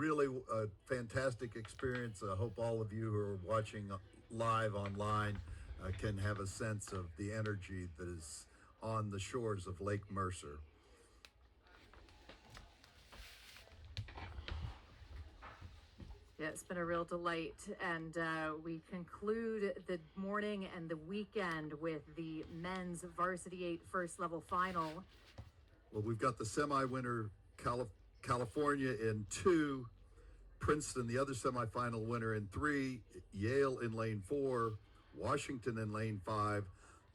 really a fantastic experience. I hope all of you who are watching live online can have a sense of the energy that is on the shores of Lake Mercer. Yeah, it's been a real delight, and we conclude the morning and the weekend with the men's Varsity 8 first level final. Well, we've got the semi-winner California in 2, Princeton, the other semifinal winner, in 3, Yale in lane 4, Washington in lane 5.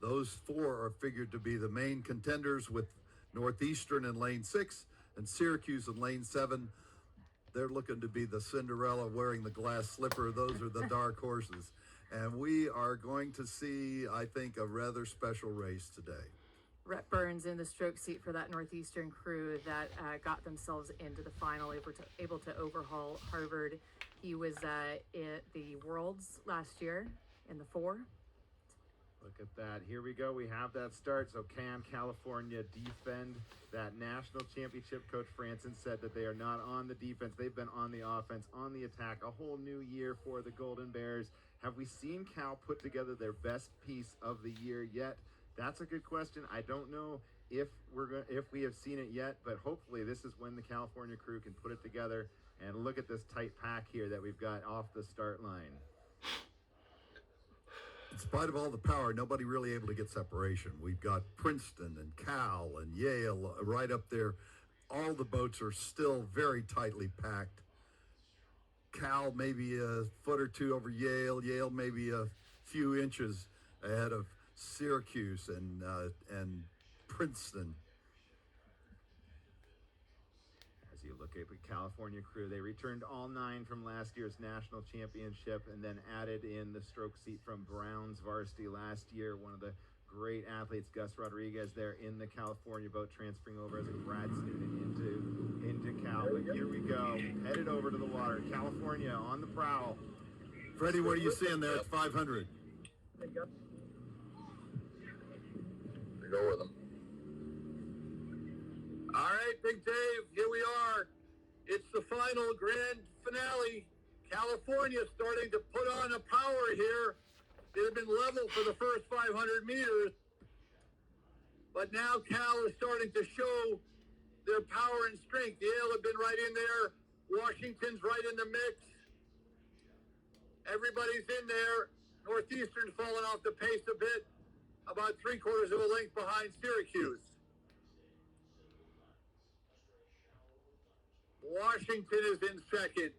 Those 4 are figured to be the main contenders, with Northeastern in lane 6 and Syracuse in lane 7. They're looking to be the Cinderella wearing the glass slipper. Those are the dark horses. And we are going to see, I think, a rather special race today. Rhett Burns in the stroke seat for that Northeastern crew that got themselves into the final, able to overhaul Harvard. He was at the Worlds last year in the 4. Look at that. Here we go. We have that start. So can California defend that national championship? Coach Franson said that they are not on the defense. They've been on the offense, on the attack. A whole new year for the Golden Bears. Have we seen Cal put together their best piece of the year yet? That's a good question. I don't know if we have seen it yet, but hopefully this is when the California crew can put it together. And look at this tight pack here that we've got off the start line. In spite of all the power, nobody really able to get separation. We've got Princeton and Cal and Yale right up there. All the boats are still very tightly packed. Cal maybe a foot or two over Yale. Yale maybe a few inches ahead of Syracuse and Princeton. As you look at the California crew, they returned all 9 from last year's national championship and then added in the stroke seat from Brown's varsity last year. One of the great athletes, Gus Rodriguez, there in the California boat, transferring over as a grad student into Cal. But here we go, headed over to the water. California on the prowl. Freddie, what are you seeing there at 500? Go with them. All right, Big Dave, here we are. It's the final grand finale. California starting to put on a power here. It had been level for the first 500 meters, but now Cal is starting to show their power and strength. Yale have been right in there. Washington's right in the mix. Everybody's in there. Northeastern's fallen off the pace a bit, about 3/4 of a length behind Syracuse. Washington is in second.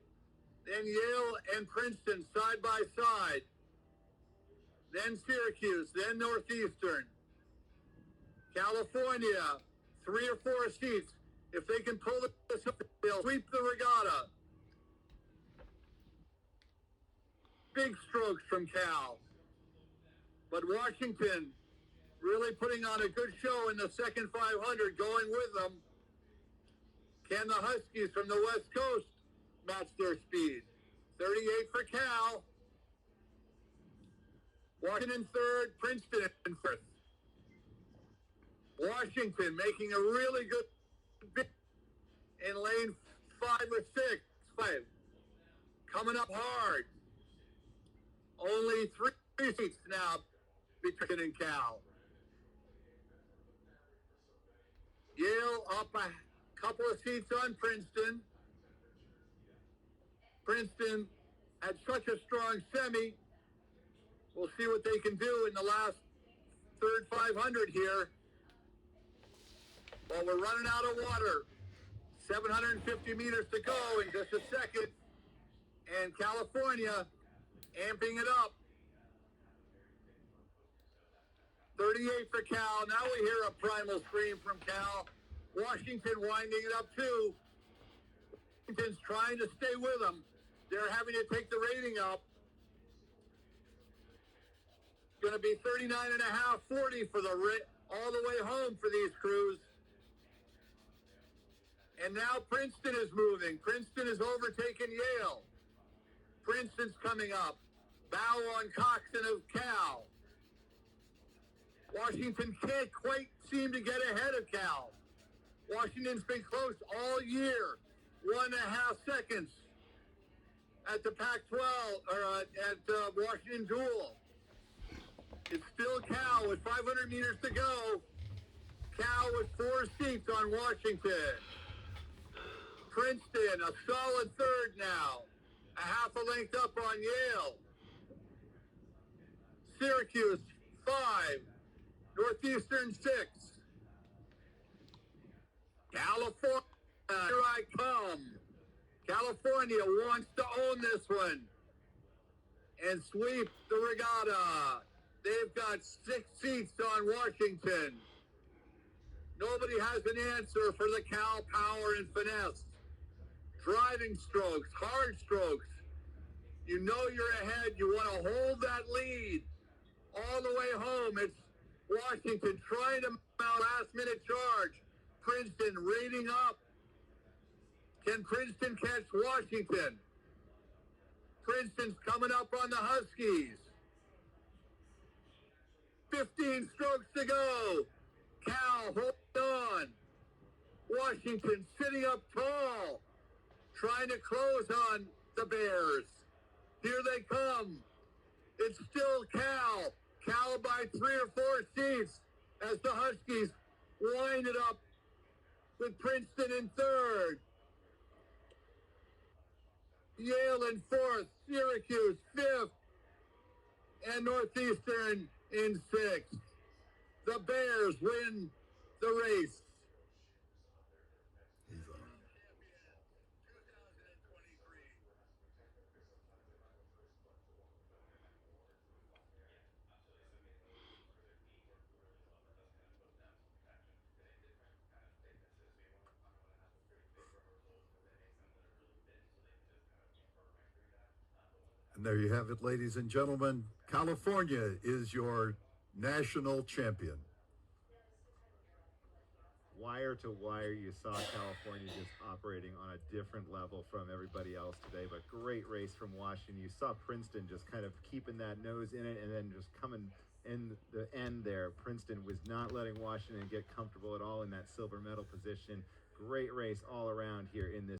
Then Yale and Princeton side by side. Then Syracuse, then Northeastern. California, 3 or 4 seats. If they can pull this up, they'll sweep the regatta. Big strokes from Cal. But Washington really putting on a good show in the second 500, going with them. Can the Huskies from the West Coast match their speed? 38 for Cal. Washington third, Princeton in fourth. Washington making a really good bit in lane 5 or 6. 5. Coming up hard. Only 3 seats now between and Cal. Yale up a couple of seats on Princeton. Princeton had such a strong semi. We'll see what they can do in the last third 500 here. Well, we're running out of water. 750 meters to go in just a second. And California amping it up. 38 for Cal. Now we hear a primal scream from Cal. Washington winding it up too. Washington's trying to stay with them. They're having to take the rating up. Going to be 39.5, 40 for all the way home for these crews. And now Princeton is moving. Princeton is overtaking Yale. Princeton's coming up. Bow on Coxon of Cal. Washington can't quite seem to get ahead of Cal. Washington's been close all year. 1.5 seconds at the Pac-12 or at Washington Duel. It's still Cal with 500 meters to go. Cal with 4 seats on Washington. Princeton, a solid third now. A half a length up on Yale. Syracuse, 5. Northeastern, 6. California, here I come. California wants to own this one and sweep the regatta. They've got 6 seats on Washington. Nobody has an answer for the Cal power and finesse. Driving strokes, hard strokes. You know you're ahead. You want to hold that lead all the way home. It's Washington trying to mount last minute charge. Princeton rating up. Can Princeton catch Washington? Princeton's coming up on the Huskies. 15 strokes to go. Cal holding on. Washington sitting up tall, trying to close on the Bears. Here they come. It's still Cal. Cal by 3 or 4 seats as the Huskies wind it up with Princeton in third. Yale in fourth. Syracuse fifth. And Northeastern in sixth. The Bears win the race. He's on. And there you have it, ladies and gentlemen. California is your national champion. Wire to wire, you saw California just operating on a different level from everybody else today, but great race from Washington. You saw Princeton just kind of keeping that nose in it and then just coming in the end there. Princeton was not letting Washington get comfortable at all in that silver medal position. Great race all around here in this